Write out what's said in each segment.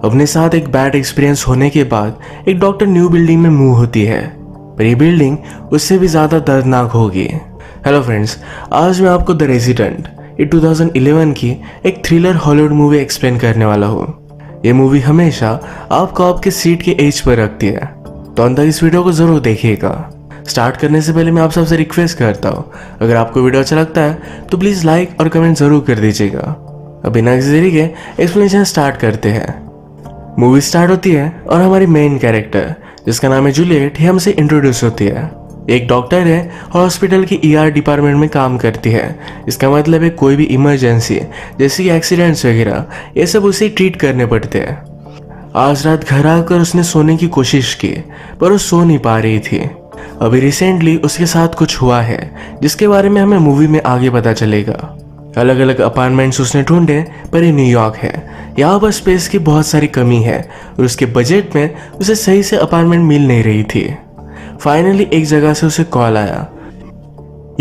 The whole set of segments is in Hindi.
अपने साथ एक बैड एक्सपीरियंस होने के बाद एक डॉक्टर न्यू बिल्डिंग में मूव होती है, पर ये बिल्डिंग उससे भी ज़्यादा दर्दनाक होगी। हेलो फ्रेंड्स, आज मैं आपको द रेजिडेंट ये 2011 की एक थ्रिलर हॉलीवुड मूवी एक्सप्लेन करने वाला हूँ। ये मूवी हमेशा आपको आपके सीट के एज पर रखती है, तो अंत तक इस वीडियो को ज़रूर देखिएगा। स्टार्ट करने से पहले मैं आप सबसे रिक्वेस्ट करता हूँ, अगर आपको वीडियो अच्छा लगता है तो प्लीज़ लाइक और कमेंट ज़रूर कर दीजिएगा। अब बिना किसी देरी के एक्सप्लेनेशन स्टार्ट करते हैं। मूवी स्टार्ट होती है और हमारी मेन कैरेक्टर जिसका नाम है जूलियट ही हमसे इंट्रोड्यूस होती है। एक डॉक्टर है और हॉस्पिटल की ईआर डिपार्टमेंट में काम करती है। इसका मतलब है कोई भी इमरजेंसी जैसे कि एक्सीडेंट्स वगैरह ये सब उसे ट्रीट करने पड़ते हैं। आज रात घर आकर उसने सोने की कोशिश की पर वो सो नहीं पा रही थी। अभी रिसेंटली उसके साथ कुछ हुआ है जिसके बारे में हमें मूवी में आगे पता चलेगा। अलग अलग अपार्टमेंट्स उसने ढूंढे पर ये न्यूयॉर्क है, यहाँ पर स्पेस की बहुत सारी कमी है और उसके बजट में उसे सही से अपार्टमेंट मिल नहीं रही थी। फाइनली एक जगह से उसे कॉल आया,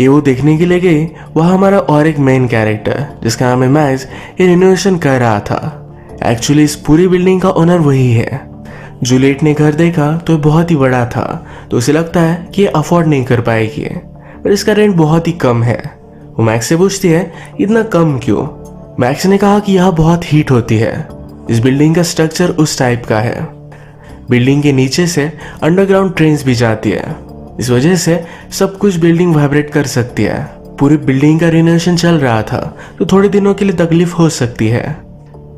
ये वो देखने के लिए गई। वहाँ हमारा और एक मेन कैरेक्टर जिसका नाम है मैक्स ये रिनोवेशन कर रहा था। एक्चुअली इस पूरी बिल्डिंग का ओनर वही है। जूलियट ने घर देखा तो बहुत ही बड़ा था, तो उसे लगता है कि ये अफोर्ड नहीं कर पाएगी, पर इसका रेंट बहुत ही कम है। वो मैक्स से पूछती है इतना कम क्यों। मैक्स ने कहा कि यहाँ बहुत हीट होती है। इस बिल्डिंग का स्ट्रक्चर उस टाइप का है। बिल्डिंग के नीचे से अंडरग्राउंड ट्रेन्स भी जाती है, इस वजह से सब कुछ बिल्डिंग वाइब्रेट कर सकती है। पूरी बिल्डिंग का रिनोवेशन चल रहा था, तो थोड़े दिनों के लिए तकलीफ हो सकती है।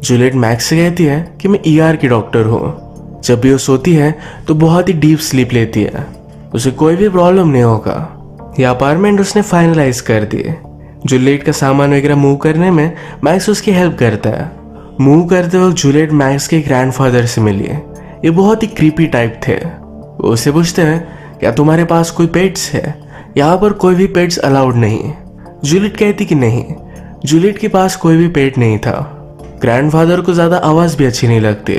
जूलियट मैक्स से कहती है कि मैं ईआर की डॉक्टर हूँ। जब भी वो सोती है तो बहुत ही डीप स्लीप लेती है, उसे कोई भी प्रॉब्लम नहीं होगा। ये अपार्टमेंट उसने फाइनलाइज कर दिए। जूलियट का सामान वगैरह मूव करने में मैक्स उसकी हेल्प करता है। मूव करते वक्त जूलियट मैक्स के ग्रैंडफादर से मिली। ये बहुत ही क्रीपी टाइप थे। वो उससे पूछते हैं क्या तुम्हारे पास कोई पेट्स है, यहाँ पर कोई भी पेट्स अलाउड नहीं। जूलियट कहती कि नहीं, जूलियट के पास कोई भी पेट नहीं था। ग्रैंडफादर को ज़्यादा आवाज़ भी अच्छी नहीं लगती,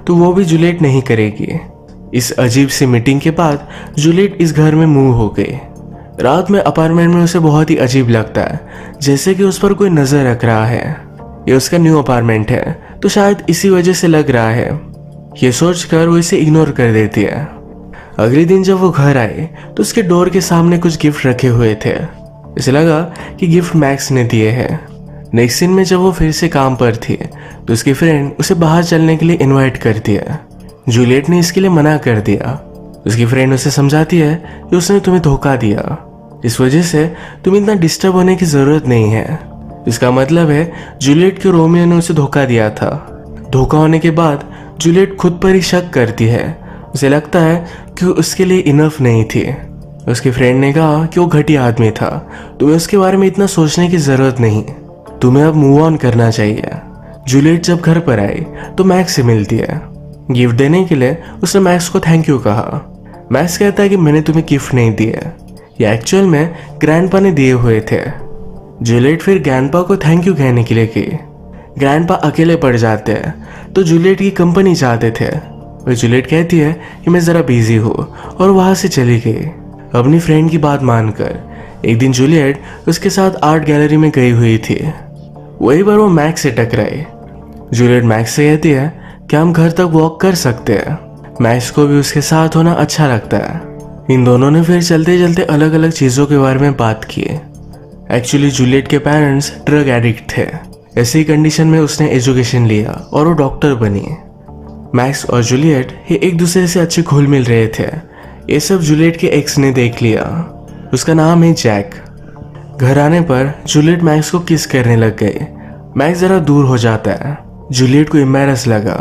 तो वो भी जूलियट नहीं करेगी। इस अजीब सी मीटिंग के बाद जूलियट इस घर में मूव हो गई। रात में अपार्टमेंट में उसे बहुत ही अजीब लगता है, जैसे कि उस पर कोई नजर रख रहा है। ये उसका न्यू अपार्टमेंट है, तो शायद इसी वजह से लग रहा है। ये सोचकर वो इसे इग्नोर कर देती है। अगले दिन जब वो घर आए तो उसके डोर के सामने कुछ गिफ्ट रखे हुए थे। इसे लगा कि गिफ्ट मैक्स ने दिए हैं। नेक्स्ट दिन में जब वो फिर से काम पर थी तो उसकी फ्रेंड उसे बाहर चलने के लिए इन्वाइट करती है। जूलियट ने इसके लिए मना कर दिया। उसकी फ्रेंड उसे समझाती है कि उसने तुम्हें धोखा दिया, इस वजह से तुम्हें इतना डिस्टर्ब होने की जरूरत नहीं है। इसका मतलब है जूलियट के रोमियो ने उसे धोखा दिया था। धोखा होने के बाद जूलियट खुद पर ही शक करती है। उसे लगता है कि उसके लिए इनफ नहीं थी। उसकी फ्रेंड ने कहा कि वो घटिया आदमी था, तुम्हें उसके बारे में इतना सोचने की जरूरत नहीं, तुम्हें अब मूव ऑन करना चाहिए। जूलियट जब घर पर आई तो मैक्स से मिलती है। गिफ्ट देने के लिए उसने मैक्स को थैंक यू कहा। मैक्स कहता है कि मैंने तुम्हें गिफ्ट नहीं दिए, ये एक्चुअल में ग्रैंडपा ने दिए हुए थे। जूलियट फिर ग्रैंडपा को थैंक यू कहने के लिए गई। ग्रैंडपा अकेले पड़ जाते हैं तो जूलियट की कंपनी चाहते थे। वह जूलियट कहती है कि मैं ज़रा बिजी हूँ और वहाँ से चली गई। अपनी फ्रेंड की बात मानकर एक दिन जूलियट उसके साथ आर्ट गैलरी में गई हुई थी। वहीं पर वो मैक्स से टकराई। जूलियट मैक्स से कहती है कि हम घर तक वॉक कर सकते हैं। मैक्स को भी उसके साथ होना अच्छा लगता है। इन दोनों ने फिर चलते चलते अलग अलग चीज़ों के बारे में बात की। एक्चुअली जूलियट के पेरेंट्स ड्रग एडिक्ट थे। ऐसी कंडीशन में उसने एजुकेशन लिया और वो डॉक्टर बनी। मैक्स और जूलियट ये एक दूसरे से अच्छे घुल मिल रहे थे। ये सब जूलियट के एक्स ने देख लिया। उसका नाम है जैक। घर आने पर जूलियट मैक्स को किस करने लग गई। मैक्स ज़रा दूर हो जाता है। जूलियट को एम्बैरस लगा,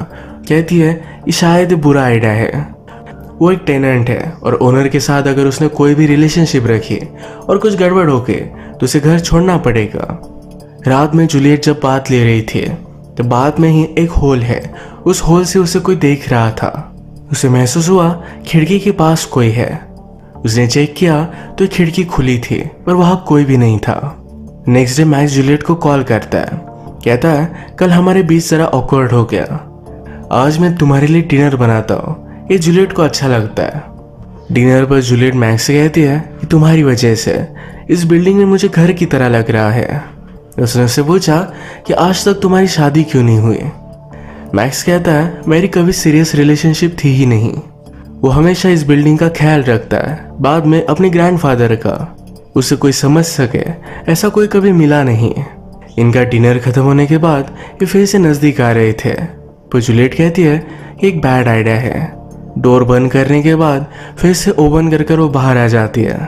कहती है ये शायद बुरा आइडिया है। वो एक टेनेंट है और ओनर के साथ अगर उसने कोई भी रिलेशनशिप रखी और कुछ गड़बड़ हो गई तो उसे घर छोड़ना पड़ेगा। रात में जूलियट जब बात ले रही थी तो बाद में ही एक होल है, उस होल से उसे कोई देख रहा था। उसे महसूस हुआ खिड़की के पास कोई है। उसने चेक किया तो खिड़की खुली थी पर वहाँ कोई भी नहीं था। नेक्स्ट डे मैक्स जूलियट को कॉल करता है, कहता है कल हमारे बीच जरा ऑकवर्ड हो गया, आज मैं तुम्हारे लिए डिनर बनाता हूँ। ये जूलियट को अच्छा लगता है। डिनर पर जूलियट मैक्स से कहती है कि तुम्हारी वजह से इस बिल्डिंग में मुझे घर की तरह लग रहा है। उसने उससे पूछा कि आज तक तुम्हारी शादी क्यों नहीं हुई। मैक्स कहता है मेरी कभी सीरियस रिलेशनशिप थी ही नहीं। वो हमेशा इस बिल्डिंग का ख्याल रखता है, बाद में अपने ग्रैंडफादर का। उसे कोई समझ सके ऐसा कोई कभी मिला नहीं। इनका डिनर खत्म होने के बाद ये फिर से नजदीक आ रहे थे, पर जूलियट कहती है कि एक बैड आइडिया है। डोर बंद करने के बाद फिर से ओपन कर वो बाहर आ जाती है।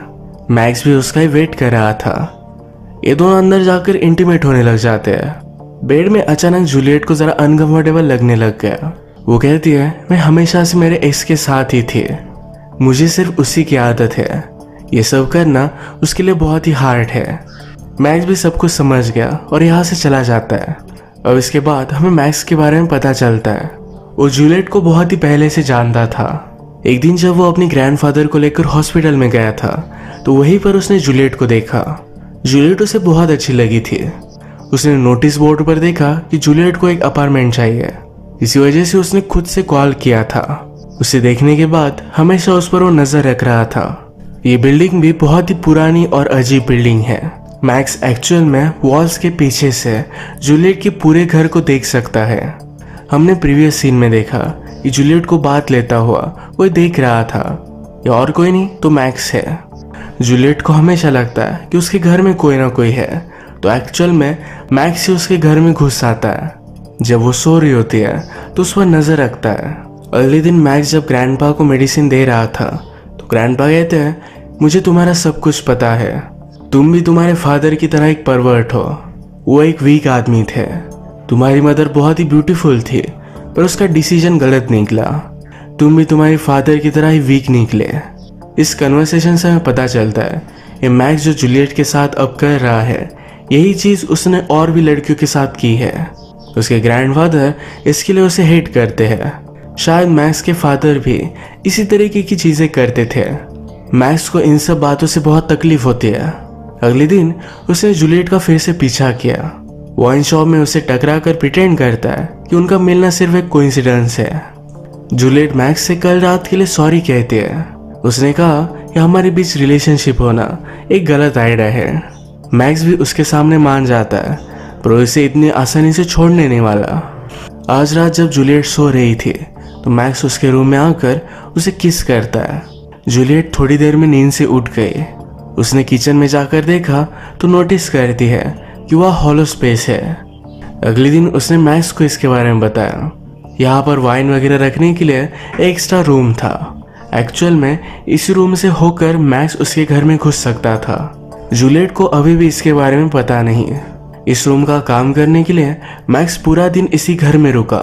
मैक्स भी उसका ही वेट कर रहा था। ये दोनों अंदर जाकर इंटीमेट होने लग जाते हैं। बेड में अचानक जूलियट को जरा अनकंफर्टेबल लगने लग गया। वो कहती है मैं हमेशा से मेरे एक्स के साथ ही थी, मुझे सिर्फ उसी की आदत है। ये सब करना उसके लिए बहुत ही हार्ड है। मैक्स भी सब कुछ समझ गया और यहाँ से चला जाता है। अब इसके बाद हमें मैक्स के बारे में पता चलता है वो जूलियट को बहुत ही पहले से जानता था। एक दिन जब वो अपने ग्रैंडफादर को लेकर हॉस्पिटल में गया था तो वहीं पर उसने जूलियट को देखा। जूलियट उसे बहुत अच्छी लगी थी। उसने नोटिस बोर्ड पर देखा कि जूलियट को एक अपार्टमेंट चाहिए। इसी वजह से उसने खुद से कॉल किया था। उसे देखने के बाद हमेशा उस पर वो नजर रख रहा था। ये बिल्डिंग भी बहुत ही पुरानी और अजीब बिल्डिंग है। मैक्स एक्चुअल में वॉल्स के पीछे से जूलियट के पूरे घर को देख सकता है। हमने प्रीवियस सीन में देखा कि जूलियट को बात लेता हुआ कोई देख रहा था। ये और कोई नहीं तो मैक्स है। जूलियट को हमेशा लगता है कि उसके घर में कोई ना कोई है, तो एक्चुअल में मैक्स ही उसके घर में घुस आता है। जब वो सो रही होती है तो उस पर नजर रखता है। अगले दिन मैक्स जब ग्रैंडपा को मेडिसिन दे रहा था तो ग्रैंडपा कहते हैं मुझे तुम्हारा सब कुछ पता है, तुम भी तुम्हारे फादर की तरह एक परवर्ट हो। वो एक वीक आदमी थे। तुम्हारी मदर बहुत ही ब्यूटीफुल थी पर उसका डिसीजन गलत निकला। तुम भी तुम्हारे फादर की तरह ही वीक निकले। इस कन्वर्सेशन से हमें पता चलता है ये मैक्स जो जूलियट के साथ अब कर रहा है यही चीज उसने और भी लड़कियों के साथ की है। उसके ग्रैंडफादर इसके लिए उसे हेट करते हैं। शायद मैक्स के फादर भी इसी तरीके की चीजें करते थे। मैक्स को इन सब बातों से बहुत तकलीफ होती है। अगले दिन उसने जूलियट का फिर से पीछा किया। वाइन शॉप में उसे टकरा कर प्रिटेंड करता है कि उनका मिलना सिर्फ एक कोइंसिडेंस है। जूलियट मैक्स से कल रात के लिए सॉरी कहती है। उसने कहा कि हमारे बीच रिलेशनशिप होना एक गलत आइडिया है। मैक्स भी उसके सामने मान जाता है पर उसे इतनी आसानी से छोड़ने नहीं वाला। आज रात जब जूलियट सो रही थी तो मैक्स उसके रूम में आकर उसे किस करता है। जूलियट थोड़ी देर में नींद से उठ गई। उसने किचन में जाकर देखा तो नोटिस करती है कि वह हॉलो स्पेस है। अगले दिन उसने मैक्स को इसके बारे में बताया। यहाँ पर वाइन वगैरह रखने के लिए एक्स्ट्रा रूम था। एक्चुअल में इस रूम से होकर मैक्स उसके घर में घुस सकता था। जूलियट को अभी भी इसके बारे में पता नहीं। इस रूम का काम करने के लिए मैक्स पूरा दिन इसी घर में रुका।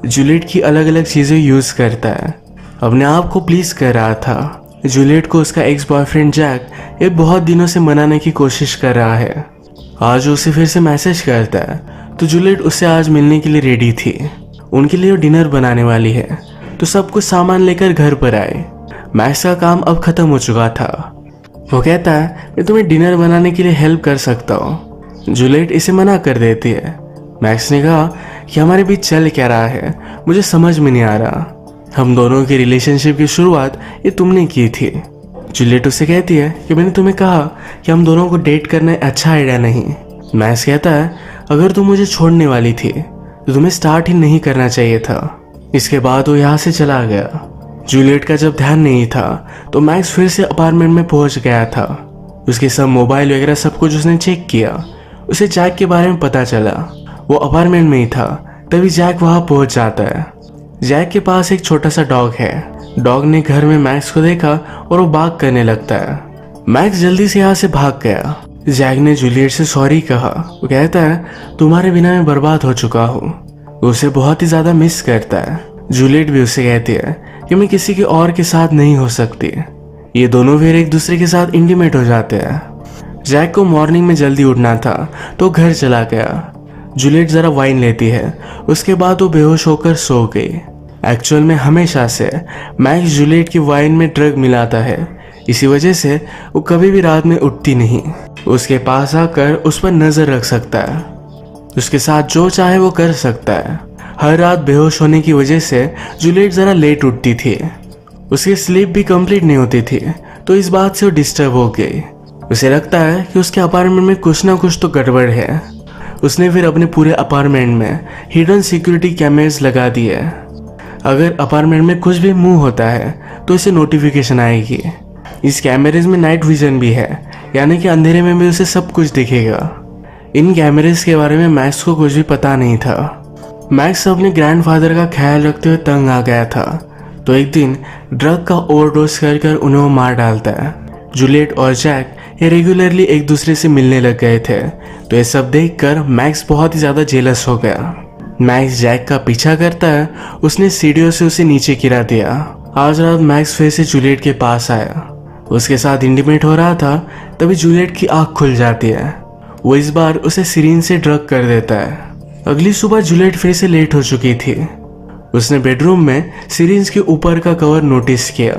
जूलियट की अलग अलग चीजें यूज करता है, अपने आप को प्लीज कर रहा था। जूलियट को उसका एक्स बॉयफ्रेंड जैक ये बहुत दिनों से मनाने की कोशिश कर रहा है। आज उसे फिर से मैसेज करता है तो जूलियट उससे आज मिलने के लिए रेडी थी। उनके लिए डिनर बनाने वाली है तो सब कुछ सामान लेकर घर पर आए। मैक्स का काम अब खत्म हो चुका था। वो कहता है मैं तुम्हें डिनर बनाने के लिए हेल्प कर सकता हूँ। जूलियट इसे मना कर देती है। मैक्स ने कहा कि हमारे बीच चल क्या रहा है मुझे समझ में नहीं आ रहा। हम दोनों की रिलेशनशिप की शुरुआत ये तुमने की थी। जूलियट उससे कहती है कि मैंने तुम्हें कहा कि हम दोनों को डेट करना अच्छा आइडिया नहीं। मैक्स कहता है अगर तुम मुझे छोड़ने वाली थी तो तुम्हें स्टार्ट ही नहीं करना चाहिए था। इसके बाद वो यहाँ से चला गया। जूलियट का जब ध्यान नहीं था तो मैक्स फिर से अपार्टमेंट में पहुंच गया था। उसके सब मोबाइल वगैरह सब कुछ उसने चेक किया। उसे जैक के बारे में पता चला। वो अपार्टमेंट में ही था तभी जैक वहां पहुंच जाता है। जैक के पास एक छोटा सा डॉग है। डॉग ने घर में मैक्स को देखा और वो बाग करने लगता है। मैक्स जल्दी से यहाँ से भाग गया। जैक ने जूलियट से सॉरी कहा। वो कहता है तुम्हारे बिना मैं बर्बाद हो चुका हूँ। वो उसे बहुत ही ज्यादा मिस करता है। जूलियट भी उसे कहती है कि मैं किसी के और के साथ नहीं हो सकती। ये दोनों फिर एक दूसरे के साथ इंटीमेट हो जाते हैं। जैक को मॉर्निंग में जल्दी उठना था तो घर चला गया। जूलियट जरा वाइन लेती है, उसके बाद वो बेहोश होकर सो गई। एक्चुअल में हमेशा से मैक्स जूलियट की वाइन में ड्रग मिलाता है, इसी वजह से वो कभी भी रात में उठती नहीं। उसके पास आकर उस पर नजर रख सकता है, उसके साथ जो चाहे वो कर सकता है। हर रात बेहोश होने की वजह से जूलियट जरा लेट उठती थी। उसकी स्लीप भी कंप्लीट नहीं होती थी तो इस बात से वो डिस्टर्ब हो गई। उसे लगता है कि उसके अपार्टमेंट में कुछ ना कुछ तो गड़बड़ है। उसने फिर अपने पूरे अपार्टमेंट में हिडन सिक्योरिटी कैमरेज लगा दिए। अगर अपार्टमेंट में कुछ भी मूव होता है तो इसे नोटिफिकेशन आएगी। इस कैमरेज में नाइट विजन भी है, यानी कि अंधेरे में भी उसे सब कुछ दिखेगा। इन कैमरेज के बारे में मैक्स को कुछ भी पता नहीं था। मैक्स अपने ग्रैंडफादर का ख्याल रखते हुए तंग आ गया था, तो एक दिन ड्रग का ओवरडोज कर उन्हें वो मार डालता है। जूलियट और जैक ये रेगुलरली एक दूसरे से मिलने लग गए थे, तो ये सब देखकर मैक्स बहुत ही ज़्यादा जेलस हो गया। मैक्स जैक का पीछा करता है, उसने सीढ़ियों से उसे नीचे गिरा दिया। आज रात मैक्स फिर से जूलियट के पास आया, उसके साथ इंटीमेट हो रहा था। तभी जूलियट की आँख खुल जाती है। वो इस बार उसे सिरिंज से ड्रग कर देता है। अगली सुबह जूलियट फिर से लेट हो चुकी थी। उसने बेडरूम में सिरिंज के ऊपर का कवर नोटिस किया।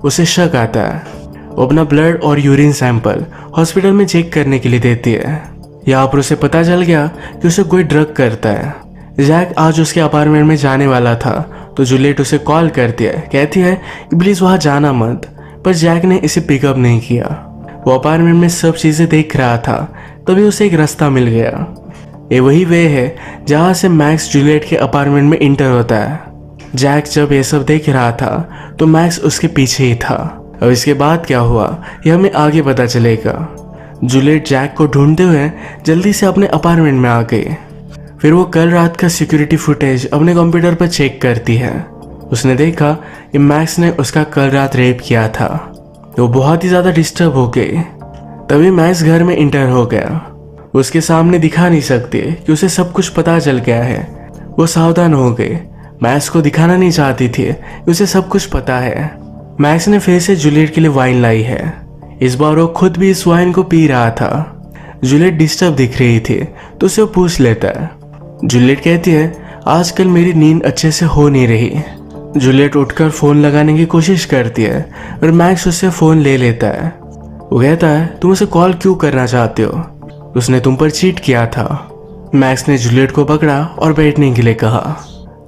उसे शक आता है। वो अपना ब्लड और यूरिन सैंपल हॉस्पिटल में चेक करने के लिए देती है। यहाँ पर उसे पता चल गया कि उसे कोई ड्रग करता है। जैक आज उसके अपार्टमेंट में जाने वाला था, तो जूलियट उसे कॉल करती है, कहती है कि प्लीज़ वहाँ जाना मत। पर जैक ने इसे पिकअप नहीं किया। वो अपार्टमेंट में सब चीज़ें देख रहा था, तभी उसे एक रास्ता मिल गया। ये वही वे है जहाँ से मैक्स जूलियट के अपार्टमेंट में इंटर होता है। जैक जब ये सब देख रहा था तो मैक्स उसके पीछे ही था। अब इसके बाद क्या हुआ यह हमें आगे पता चलेगा। जूलियट जैक को ढूंढते हुए जल्दी से अपने अपार्टमेंट में आ गई। फिर वो कल रात का सिक्योरिटी फुटेज अपने कंप्यूटर पर चेक करती है। उसने देखा कि मैक्स ने उसका कल रात रेप किया था। वो बहुत ही ज़्यादा डिस्टर्ब हो गई। तभी मैक्स घर में इंटर हो गया। उसके सामने दिखा नहीं सकते कि उसे सब कुछ पता चल गया है। वो सावधान हो गई। मैक्स को दिखाना नहीं चाहती थी कि उसे सब कुछ पता है। मैक्स ने फिर से जूलियट के लिए वाइन लाई है। इस बार वो खुद भी इस वाइन को पी रहा था। जूलियट डिस्टर्ब दिख रही थी, तो उसे वो पूछ लेता है। जूलियट कहती है आजकल मेरी नींद अच्छे से हो नहीं रही। जूलियट उठकर फ़ोन लगाने की कोशिश करती है और मैक्स उससे फ़ोन ले लेता है। वो कहता है तुम उसे कॉल क्यों करना चाहते हो, उसने तुम पर चीट किया था। मैक्स ने जूलियट को पकड़ा और बैठने के लिए कहा।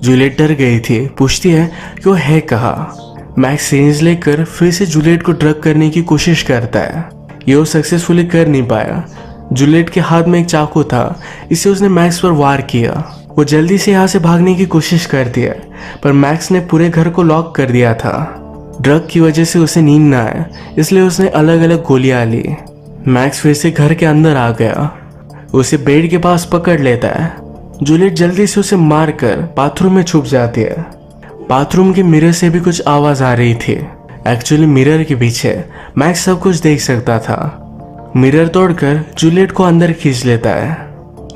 जूलियट डर गई थी, पूछती है कि वो है कहाँ। मैक्स सिरिंज लेकर फिर से जूलियट को ड्रग करने की कोशिश करता है। ये वो सक्सेसफुली कर नहीं पाया। जूलियट के हाथ में एक चाकू था, इसे उसने मैक्स पर वार किया। वो जल्दी से यहाँ से भागने की कोशिश करती है, पर मैक्स ने पूरे घर को लॉक कर दिया था। ड्रग की वजह से उसे नींद ना आए, इसलिए उसने अलग अलग गोलियां ली। मैक्स फिर से घर के अंदर आ गया। उसे बेड के पास पकड़ लेता है। जूलियट जल्दी से उसे मारकर बाथरूम में छुप जाती है। बाथरूम के मिरर से भी कुछ आवाज आ रही थी। एक्चुअली मिरर के पीछे मैक्स सब कुछ देख सकता था। मिरर तोड़कर जूलियट को अंदर खींच लेता है।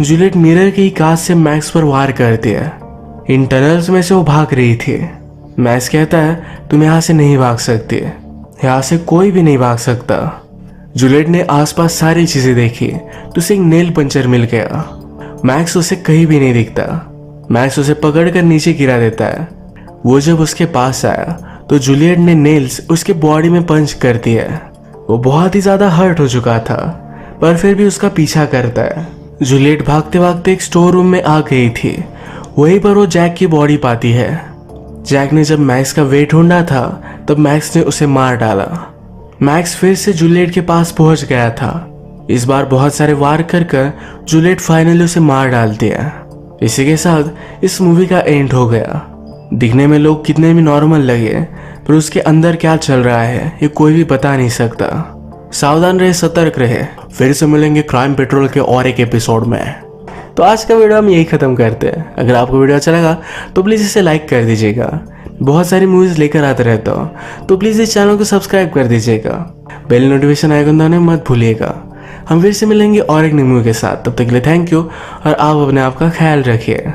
जूलियट मिरर की कांच से मैक्स पर वार करती है। इन टनल्स में से वो भाग रही थी। मैक्स कहता है तुम यहाँ से नहीं भाग सकती, यहाँ से कोई भी नहीं भाग सकता। जूलियट ने आसपास सारी चीजें देखी तो उसे एक नेल पंचर मिल गया। मैक्स उसे कहीं भी नहीं दिखता। मैक्स उसे पकड़कर नीचे गिरा देता है। वो जब उसके पास आया तो जूलियट ने नेल्स उसके बॉडी में पंच कर दिया। वो बहुत ही ज्यादा हर्ट हो चुका था, पर फिर भी उसका पीछा करता है। जूलियट भागते भागते एक स्टोर रूम में आ गई थी। वहीं पर वो जैक की बॉडी पाती है। जैक ने जब मैक्स का वेट ढूंढा था तब मैक्स ने उसे मार डाला। मैक्स फिर से जूलियट के पास पहुंच गया था। इस बार बहुत सारे वार कर जूलियट फाइनली उसे मार डालती है। इसी के साथ इस मूवी का एंड हो गया। दिखने में लोग कितने भी नॉर्मल लगे, पर उसके अंदर क्या चल रहा है ये कोई भी बता नहीं सकता। सावधान रहे, सतर्क रहे। फिर से मिलेंगे क्राइम पेट्रोल के और एक एपिसोड में। तो आज का वीडियो हम यही खत्म करते हैं। अगर आपको वीडियो अच्छा लगा तो प्लीज़ इसे लाइक कर दीजिएगा। बहुत सारी मूवीज़ लेकर आते रहता हूँ, तो प्लीज़ इस चैनल को सब्सक्राइब कर दीजिएगा। बेल नोटिफिकेशन आइकन दबाना मत भूलिएगा। हम फिर से मिलेंगे और एक न्यू मूवी के साथ। तब तक के लिए थैंक यू और आप अपने आप का ख्याल रखिए।